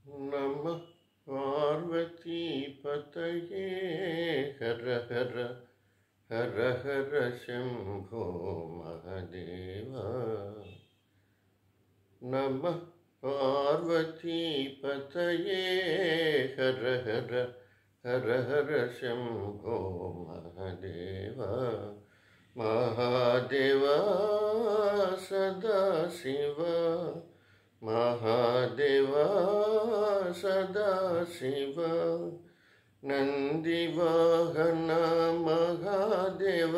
नमः पार्वतीपतये हर हर हर हर शम्भो महादेव। नमः पार्वतीपतये हर हर हर हर शम्भो महादेव। महादेव सदाशिव महादेव सदाशिव नंदिवाहन महादेव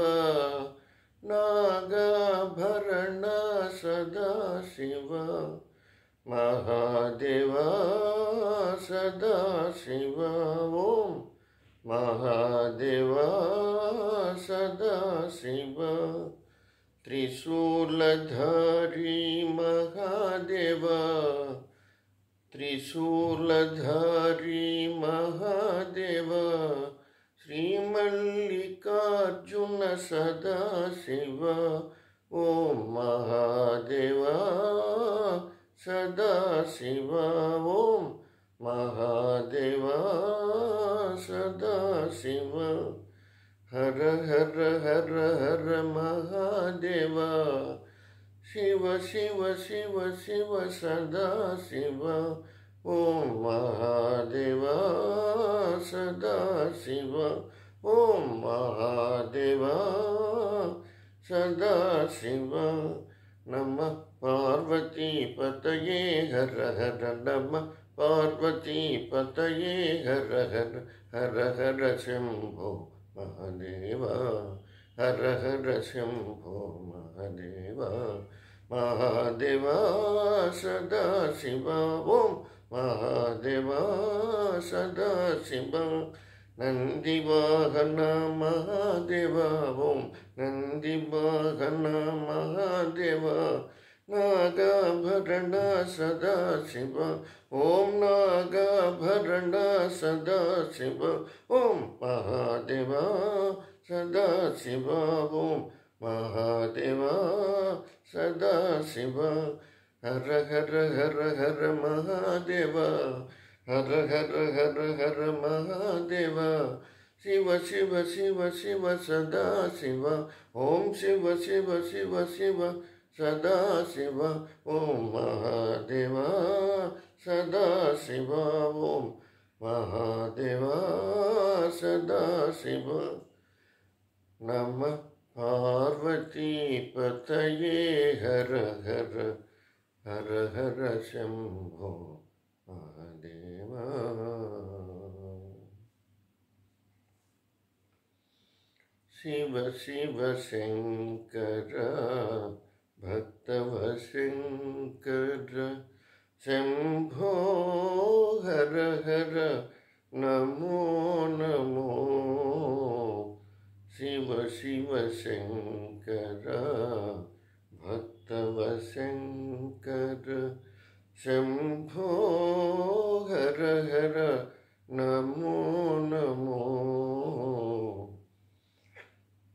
नागाभरण सदाशिव महादेव सदाशिव ओम महादेव सदाशिव त्रिशूलधारी महादेव त्रिशूलधारी महादेव श्रीमल्लिकार्जुन सदाशिव ओम महादेव सदाशिव ओम महादेव सदाशिव हर हर हर हर महादेव शिव शिव शिव शिव सदाशिव ओम महादेव सदाशिव ओम महादेव सदाशिव नमः पार्वतीपतये हर हर नमः पार्वतीपतये हर हर हर हर शम्भो महादेव हर हर शम्भो महादेव महादेव सदाशिव ओम महादेव सदाशिव नंदिवाहन महादेव ओम नंदिवाहन महादेव नागाभरण सदाशिव ओम नागाभरण सदाशिव ओम महादेव सदाशिव ओम महादेव सदाशिव हर हर हर हर महादेव हर हर हर हर महादेव शिव शिव शिव शिव सदाशिव ओम शिव शिव शिव शिव सदाशिव ओम महादेव सदाशिव ओम महादेव सदाशिव नमः पार्वतीपतये हर हर हर हर शम्भो महादेव। शिव शिव शंकर भक्तवशंकर शंभो हर हर नमो नमो शिव शिव शंकर भक्तवशंकर शंभो हर हर नमो नमो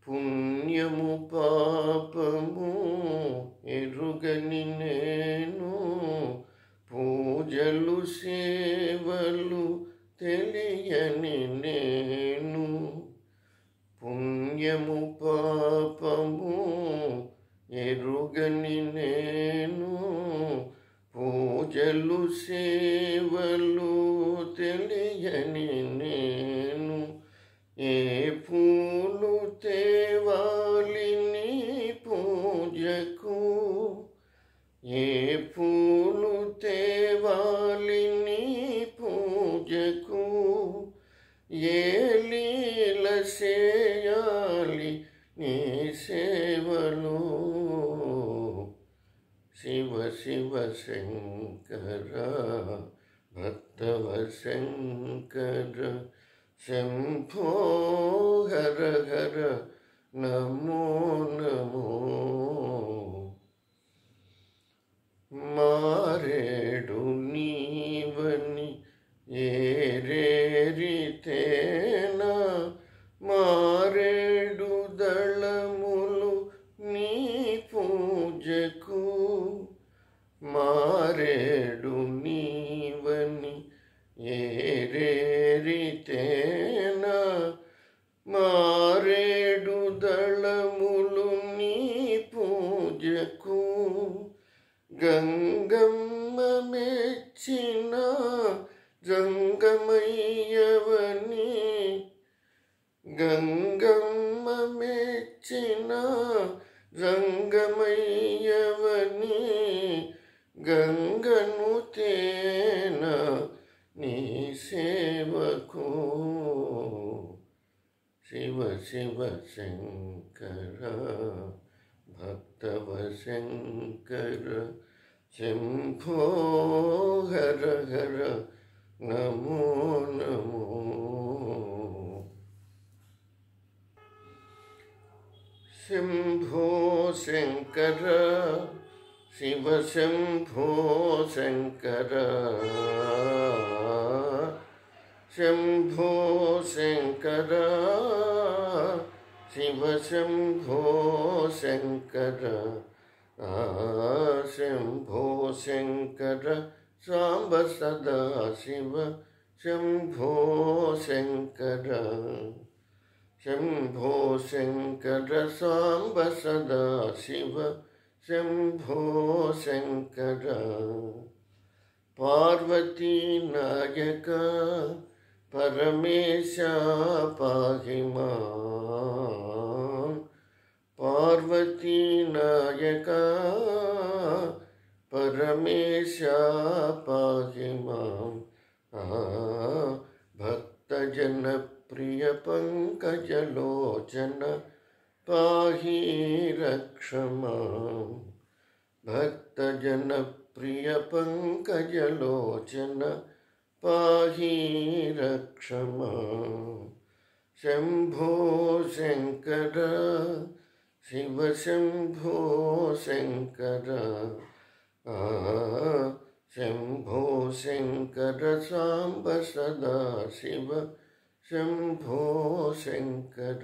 पुण्यमु पापमु एरुगनि नेनु पूजलु सेवलु తెలియని నేను పుణ్యము పాపము ఎరుగని నేను పూజలు సేవలు తెలియని నేను ఏ పూలు తేవాలి నీ పూజకు ఏ పూలు తేవాలి నీ పూజకు ఏ లీల చేయాలి నీ సేవలు शिव शिव शंकर भक्तवशंकर शंभो हर हर नमो नमो मारेडु नीवनि ఏరేరితేనా మారేడు దళములు నీ పూజకు మారేడు నీవని అనుతేన నీ సేవకు శివ శివ శంకర భక్తవ శంకర శంభో హర హర నమో నమో. శంభో శంకర శివ శంభో శంకర శంభో శంకర శివ శంభో శంకర శంభో శంకర సాంబ సదా శివ శంభో శంకర శంభో శంకర సాంబ సదా శివ శంభో శంకర పార్వతీ నాయక పరమేశ పాహి మాం. పార్వతీ నాయక పరమేశ పాహి మాం. భక్తజన ప్రియ పంకజలోచన పాహి రక్ష మాం. భక్తజన ప్రియ పంకజలోచన పాహి రక్ష మాం. శంభో శంకర శివ శంభో శంకర శంభో శంకర సాంబ సదా శివ శంభో శంకర.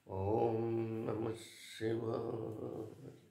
ఓం నమః శివాయ.